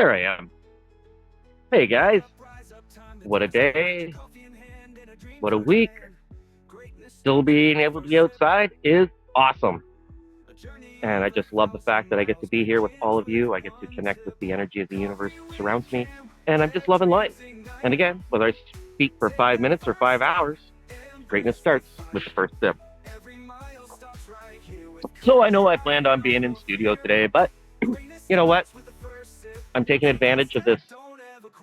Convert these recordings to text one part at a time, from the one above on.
There I am. Hey guys, what a day, what a week. Still being able to be outside is awesome. And I just love the fact that I get to be here with all of you. I get to connect with the energy of the universe that surrounds me. And I'm just loving life. And again, whether I speak for 5 minutes or 5 hours, greatness starts with the first sip. So I know I planned on being in studio today, but you know what? I'm taking advantage of this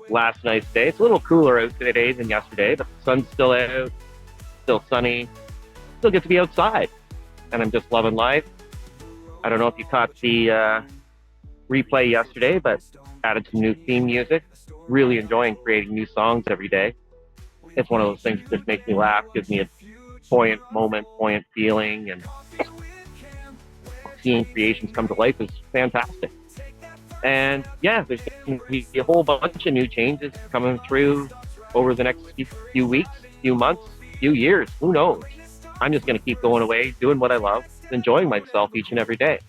last nice day. It's a little cooler out today than yesterday, but the sun's still out, still sunny, still get to be outside. And I'm just loving life. I don't know if you caught the replay yesterday, but added some new theme music. Really enjoying creating new songs every day. It's one of those things that just makes me laugh, gives me a buoyant moment, buoyant feeling, and seeing creations come to life is fantastic. And yeah, there's going to be a whole bunch of new changes coming through over the next few weeks, few months, few years. Who knows? I'm just going to keep going away, doing what I love, enjoying myself each and every day.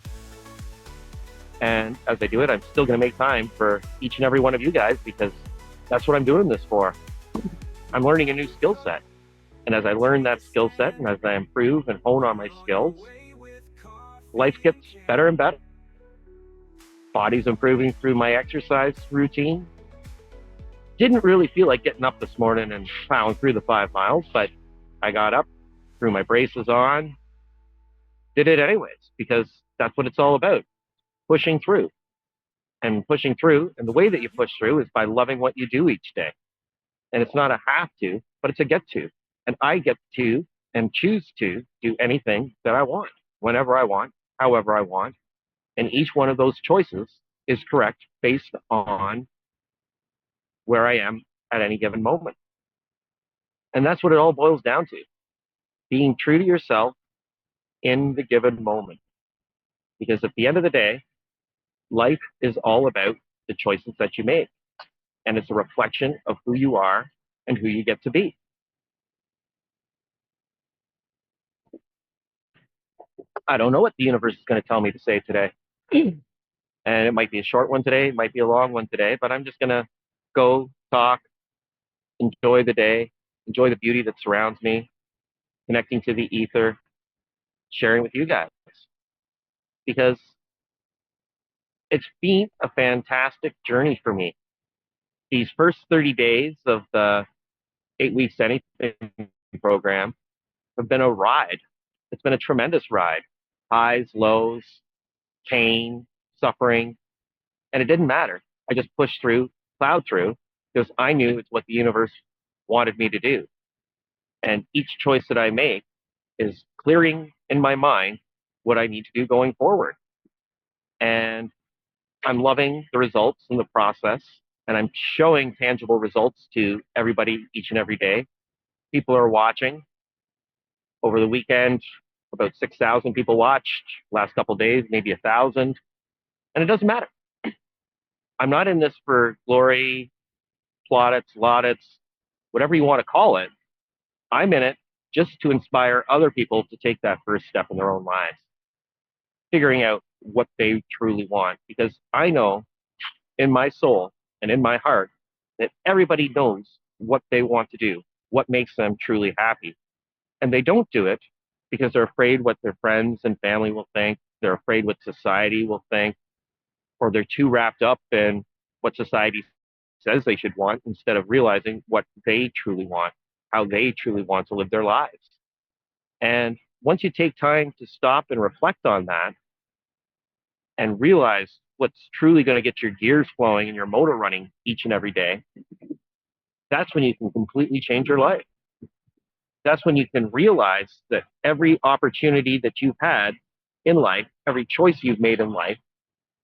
And as I do it, I'm still going to make time for each and every one of you guys because that's what I'm doing this for. I'm learning a new skill set. And as I learn that skill set and as I improve and hone on my skills, life gets better and better. Body's improving through my exercise routine. Didn't really feel like getting up this morning and plowing through the 5 miles, but I got up, threw my braces on, did it anyways, because that's what it's all about, pushing through. And pushing through, and the way that you push through is by loving what you do each day. And it's not a have to, but it's a get to. And I get to and choose to do anything that I want, whenever I want, however I want. And each one of those choices is correct based on where I am at any given moment. And that's what it all boils down to, being true to yourself in the given moment. Because at the end of the day, life is all about the choices that you make. And it's a reflection of who you are and who you get to be. I don't know what the universe is going to tell me to say today. And it might be a short one today, it might be a long one today, but I'm just going to go talk, enjoy the day, enjoy the beauty that surrounds me, connecting to the ether, sharing with you guys. Because it's been a fantastic journey for me. These first 30 days of the 8 weeks anything program have been a ride. It's been a tremendous ride. Highs, lows, pain, suffering, and it didn't matter. I just pushed through, plowed through, because I knew it's what the universe wanted me to do. And each choice that I make is clearing in my mind what I need to do going forward. And I'm loving the results in the process, and I'm showing tangible results to everybody each and every day. People are watching. Over the weekend, about 6,000 people watched. Last couple of days, maybe 1,000. And it doesn't matter. I'm not in this for glory, plaudits, laudits, whatever you want to call it. I'm in it just to inspire other people to take that first step in their own lives, figuring out what they truly want. Because I know in my soul and in my heart that everybody knows what they want to do, what makes them truly happy. And they don't do it because they're afraid what their friends and family will think. They're afraid what society will think, or they're too wrapped up in what society says they should want instead of realizing what they truly want, how they truly want to live their lives. And once you take time to stop and reflect on that and realize what's truly going to get your gears flowing and your motor running each and every day, that's when you can completely change your life. That's when you can realize that every opportunity that you've had in life, every choice you've made in life,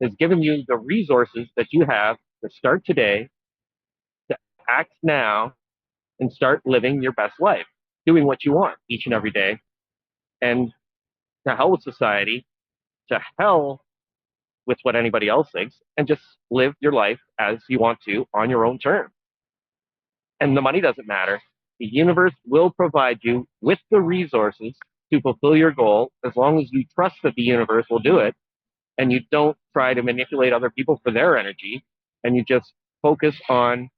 has given you the resources that you have to start today, to act now, and start living your best life, doing what you want each and every day. And to hell with society, to hell with what anybody else thinks, and just live your life as you want to on your own terms. And the money doesn't matter. The universe will provide you with the resources to fulfill your goal as long as you trust that the universe will do it and you don't try to manipulate other people for their energy and you just focus on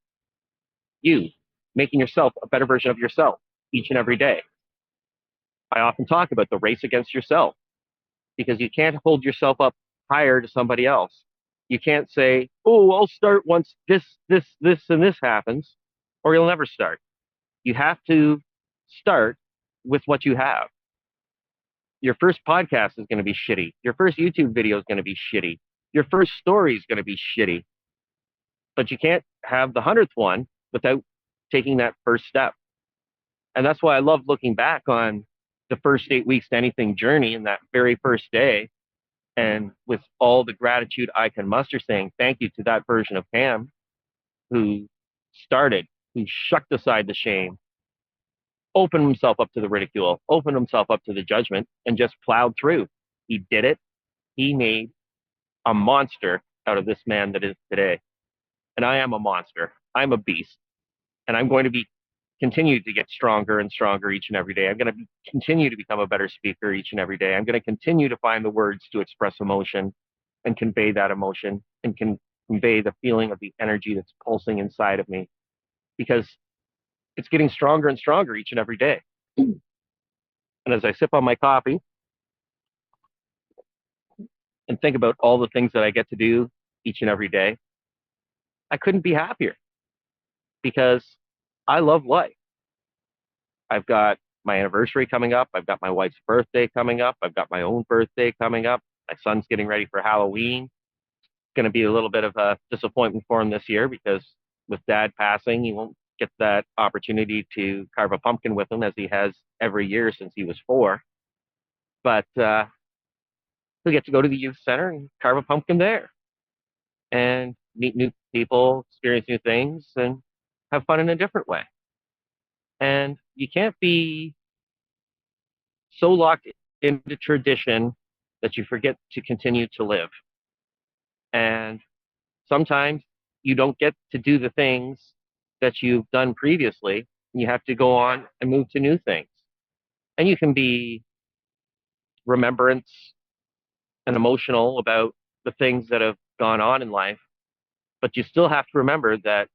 you, making yourself a better version of yourself each and every day. I often talk about the race against yourself because you can't hold yourself up higher to somebody else. You can't say, oh, I'll start once this, and this happens, or you'll never start. You have to start with what you have. Your first podcast is going to be shitty. Your first YouTube video is going to be shitty. Your first story is going to be shitty. But you can't have the 100th one without taking that first step. And that's why I love looking back on the first 8 weeks to anything journey and that very first day. And with all the gratitude I can muster, saying thank you to that version of Pam who started, who shucked aside the shame, opened himself up to the ridicule, opened himself up to the judgment, and just plowed through. He did it. He made a monster out of this man that is today. And I am a monster. I'm a beast. And I'm going to be continue to get stronger and stronger each and every day. I'm going to continue to become a better speaker each and every day. I'm going to continue to find the words to express emotion and convey that emotion and convey the feeling of the energy that's pulsing inside of me, because it's getting stronger and stronger each and every day. And as I sip on my coffee and think about all the things that I get to do each and every day, I couldn't be happier because I love life. I've got my anniversary coming up. I've got my wife's birthday coming up. I've got my own birthday coming up. My son's getting ready for Halloween. It's going to be a little bit of a disappointment for him this year because with dad passing, he won't get that opportunity to carve a pumpkin with him as he has every year since he was 4. But he'll get to go to the youth center and carve a pumpkin there and meet new people, experience new things, and have fun in a different way. And you can't be so locked into tradition that you forget to continue to live. And sometimes you don't get to do the things that you've done previously. You have to go on and move to new things. And you can be remembrance and emotional about the things that have gone on in life, but you still have to remember that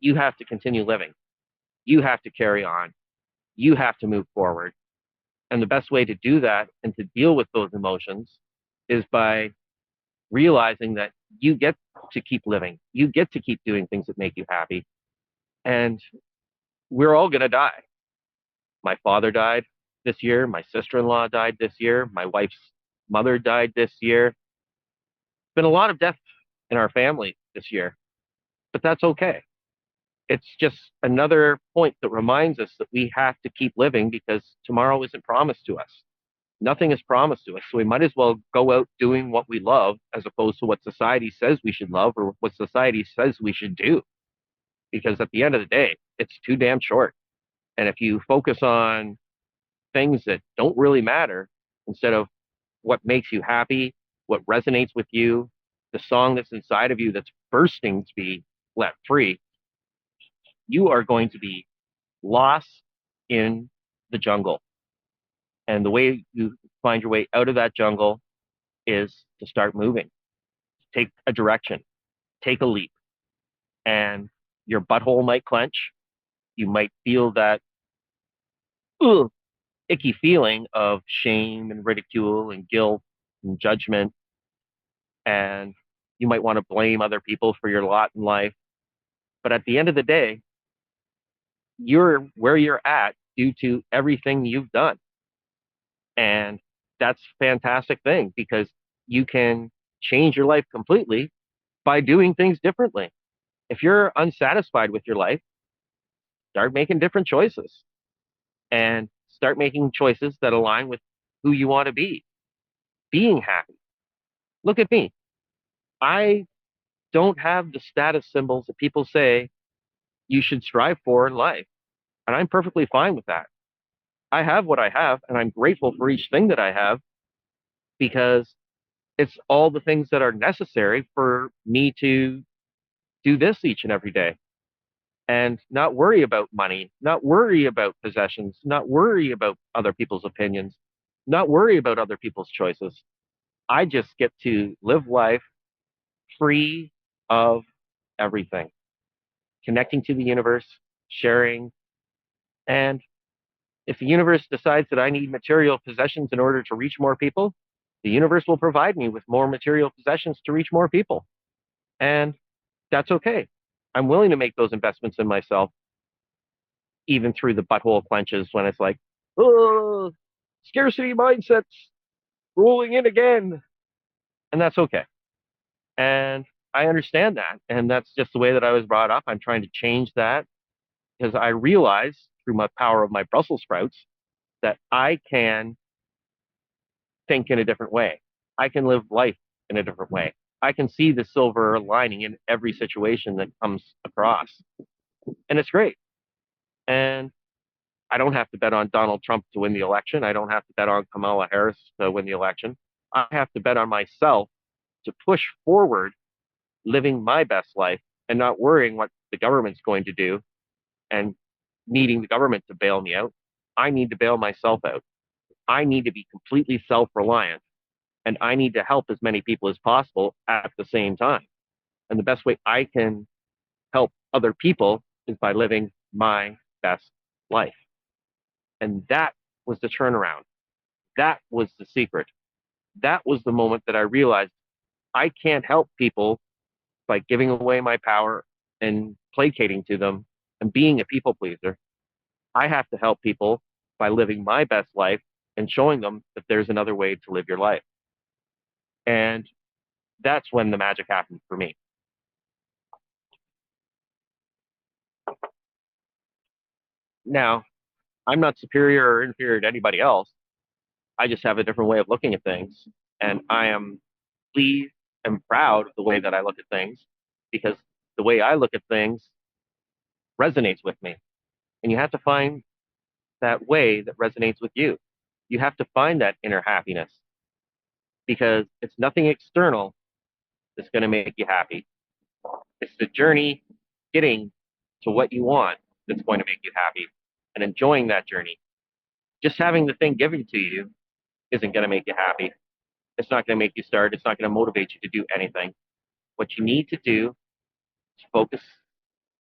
you have to continue living. You have to carry on. You have to move forward. And the best way to do that and to deal with those emotions is by realizing that you get to keep living. You get to keep doing things that make you happy. And we're all going to die. My father died this year. My sister-in-law died this year. My wife's mother died this year. Been a lot of death in our family this year, but that's okay. It's just another point that reminds us that we have to keep living because tomorrow isn't promised to us. Nothing is promised to us. So we might as well go out doing what we love as opposed to what society says we should love or what society says we should do. Because at the end of the day, it's too damn short. And if you focus on things that don't really matter instead of what makes you happy, what resonates with you, the song that's inside of you that's bursting to be let free, you are going to be lost in the jungle. And the way you find your way out of that jungle is to start moving, take a direction, take a leap. And your butthole might clench. You might feel that icky feeling of shame and ridicule and guilt and judgment. And you might want to blame other people for your lot in life. But at the end of the day, you're where you're at due to everything you've done. And that's a fantastic thing because you can change your life completely by doing things differently. If you're unsatisfied with your life, start making different choices and start making choices that align with who you want to be, being happy. Look at me. I don't have the status symbols that people say you should strive for in life. And I'm perfectly fine with that. I have what I have, and I'm grateful for each thing that I have because it's all the things that are necessary for me to do this each and every day and not worry about money, not worry about possessions, not worry about other people's opinions, not worry about other people's choices. I just get to live life free of everything. Connecting to the universe, sharing, and if the universe decides that I need material possessions in order to reach more people, the universe will provide me with more material possessions to reach more people. And that's okay. I'm willing to make those investments in myself, even through the butthole clenches when it's like, oh, scarcity mindsets rolling in again. And that's okay. And I understand that. And that's just the way that I was brought up. I'm trying to change that because I realize through my power of my Brussels sprouts that I can think in a different way. I can live life in a different way. I can see the silver lining in every situation that comes across. And it's great. And I don't have to bet on Donald Trump to win the election. I don't have to bet on Kamala Harris to win the election. I have to bet on myself to push forward living my best life and not worrying what the government's going to do and needing the government to bail me out. I need to bail myself out. I need to be completely self reliant and I need to help as many people as possible at the same time. And the best way I can help other people is by living my best life. And that was the turnaround. That was the secret. That was the moment that I realized I can't help people by giving away my power and placating to them and being a people pleaser. I have to help people by living my best life and showing them that there's another way to live your life. And that's when the magic happened for me. Now, I'm not superior or inferior to anybody else. I just have a different way of looking at things. And I am pleased and proud of the way that I look at things because the way I look at things resonates with me. And you have to find that way that resonates with you. You have to find that inner happiness because it's nothing external that's going to make you happy. It's the journey getting to what you want that's going to make you happy and enjoying that journey. Just having the thing given to you isn't going to make you happy. It's not going to make you start. It's not going to motivate you to do anything. What you need to do is focus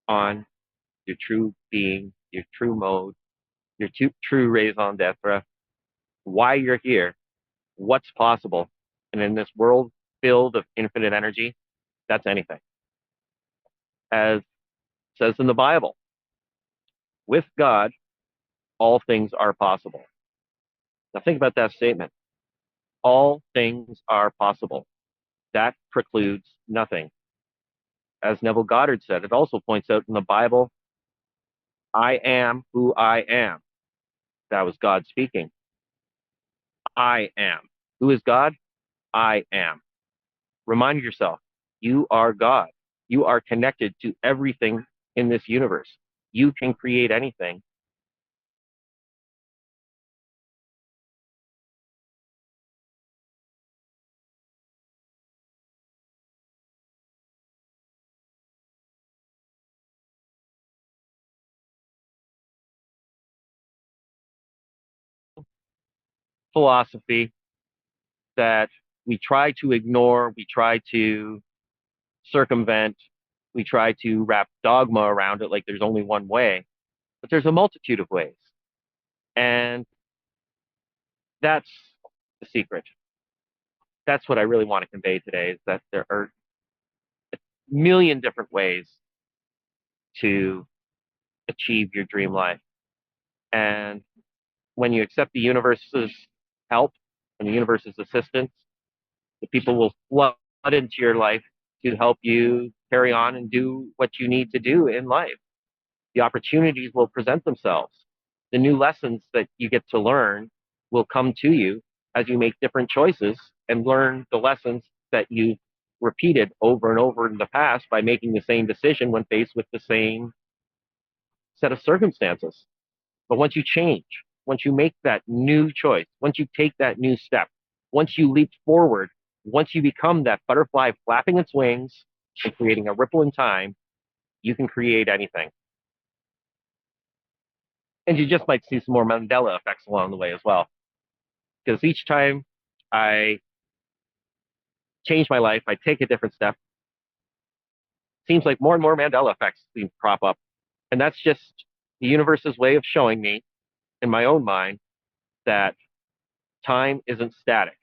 on your true being, your true mode, your true raison d'etre, why you're here, what's possible. And in this world filled of infinite energy, that's anything. As it says in the Bible, with God, all things are possible. Now think about that statement. All things are possible. That precludes nothing. As Neville Goddard said, it also points out in the Bible, I am who I am. That was God speaking. I am. Who is God? I am. Remind yourself, you are God. You are connected to everything in this universe. You can create anything. Philosophy that we try to ignore, we try to circumvent, we try to wrap dogma around it like there's only one way, but there's a multitude of ways. And that's the secret. That's what I really want to convey today is that there are a million different ways to achieve your dream life. And when you accept the universe's help and the universe's assistance, the people will flood into your life to help you carry on and do what you need to do in life. The opportunities will present themselves. The new lessons that you get to learn will come to you as you make different choices and learn the lessons that you've repeated over and over in the past by making the same decision when faced with the same set of circumstances. But once you change, once you make that new choice, once you take that new step, once you leap forward, once you become that butterfly flapping its wings and creating a ripple in time, you can create anything. And you just might see some more Mandela effects along the way as well. Because each time I change my life, I take a different step, Seems like more and more Mandela effects seem to crop up. And that's just the universe's way of showing me in my own mind that time isn't static,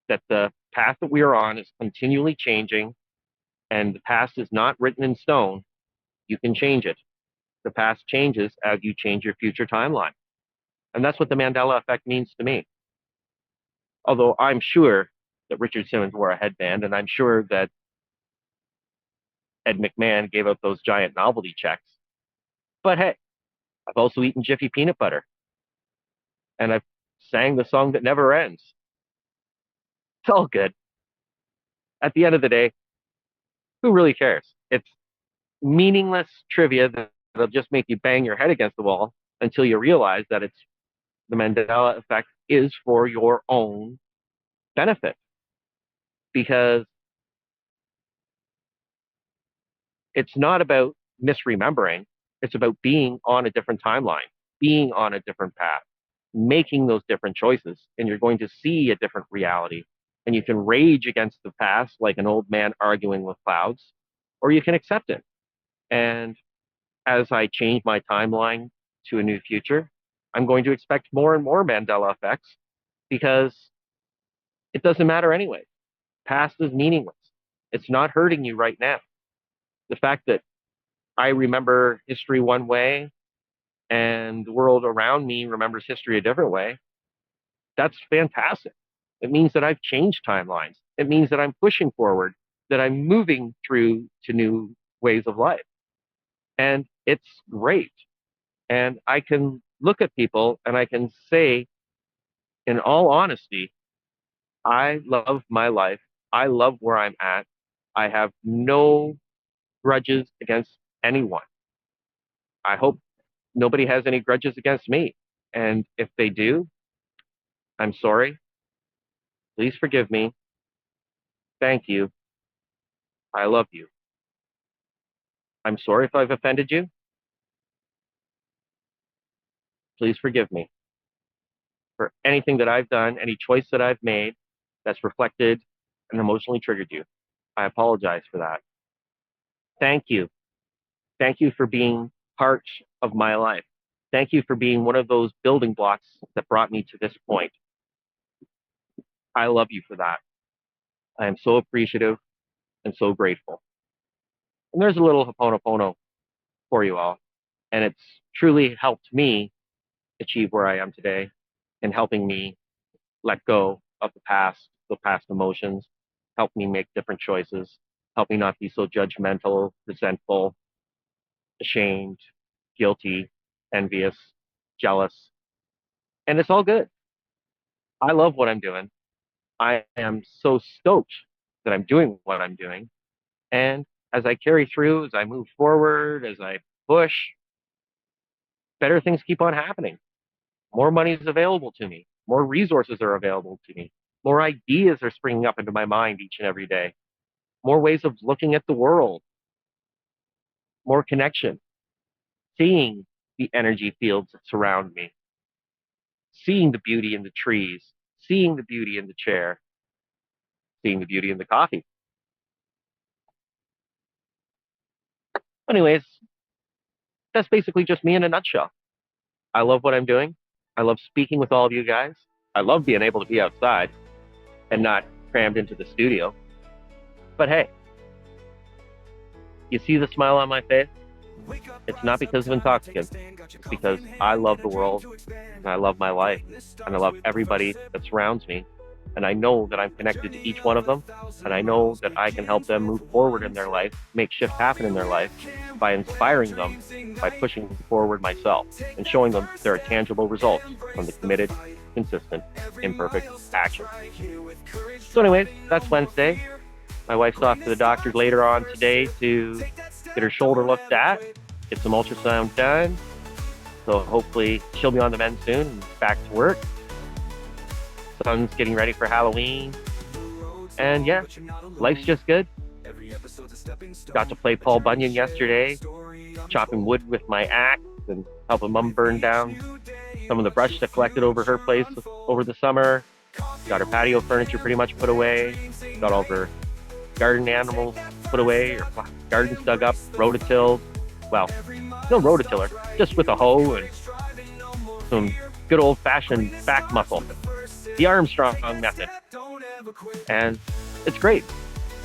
that the path that we are on is continually changing, and the past is not written in stone. You can change it. The past changes as you change your future timeline. And that's what the Mandela effect means to me. Although I'm sure that Richard Simmons wore a headband, and I'm sure that Ed McMahon gave out those giant novelty checks. But hey, I've also eaten Jiffy peanut butter, and I've sang the song that never ends. It's all good. At the end of the day, who really cares? It's meaningless trivia that'll just make you bang your head against the wall until you realize that it's the Mandela effect is for your own benefit. Because it's not about misremembering, it's about being on a different timeline, being on a different path, making those different choices, and you're going to see a different reality. And you can rage against the past like an old man arguing with clouds, or you can accept it. And as I change my timeline to a new future, I'm going to expect more and more Mandela effects because it doesn't matter anyway. Past is meaningless. It's not hurting you right now. The fact that I remember history one way and the world around me remembers history a different way, that's fantastic. It means that I've changed timelines. It means that I'm pushing forward, that I'm moving through to new ways of life. And it's great. And I can look at people and I can say, in all honesty, I love my life. I love where I'm at. I have no grudges against anyone. I hope nobody has any grudges against me. And if they do, I'm sorry. Please forgive me. Thank you. I love you. I'm sorry if I've offended you. Please forgive me for anything that I've done, any choice that I've made that's reflected and emotionally triggered you. I apologize for that. Thank you. Thank you for being part of my life. Thank you for being one of those building blocks that brought me to this point. I love you for that. I am so appreciative and so grateful. And there's a little Ho'oponopono for you all. And it's truly helped me achieve where I am today and helping me let go of the past emotions, help me make different choices, help me not be so judgmental, resentful, ashamed, guilty, envious, jealous. And it's all good. I love what I'm doing. I am so stoked that I'm doing what I'm doing. And as I carry through, as I move forward, as I push, better things keep on happening. More money is available to me. More resources are available to me. More ideas are springing up into my mind each and every day. More ways of looking at the world. More connection. Seeing the energy fields that surround me. Seeing the beauty in the trees. Seeing the beauty in the chair. Seeing the beauty in the coffee. Anyways, that's basically just me in a nutshell. I love what I'm doing. I love speaking with all of you guys. I love being able to be outside and not crammed into the studio. But hey, you see the smile on my face? It's not because of intoxicants. It's because I love the world, and I love my life, and I love everybody that surrounds me. And I know that I'm connected to each one of them, and I know that I can help them move forward in their life, make shift happen in their life by inspiring them, by pushing forward myself, and showing them there are tangible results from the committed, consistent, imperfect action. So anyways, that's Wednesday. My wife's off to the doctor later on today to get her shoulder looked at, get some ultrasound done. So hopefully she'll be on the mend soon and back to work. Son's getting ready for Halloween. And yeah, life's just good. Got to play Paul Bunyan yesterday, chopping wood with my axe and helping Mum burn down some of the brush that collected over her place over the summer. Got her patio furniture pretty much put away. Got all of her garden animals put away, your garden's dug up, rototilled. Well, no rototiller, just with a hoe and some good old-fashioned back muscle, the Armstrong method. And it's great.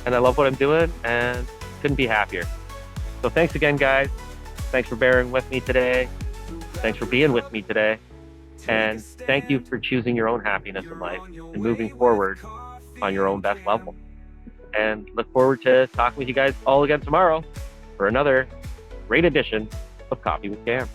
And I love what I'm doing and couldn't be happier. So thanks again, guys. Thanks for bearing with me today. Thanks for being with me today. And thank you for choosing your own happiness in life and moving forward on your own best level. And look forward to talking with you guys all again tomorrow for another great edition of Coffee with Cam.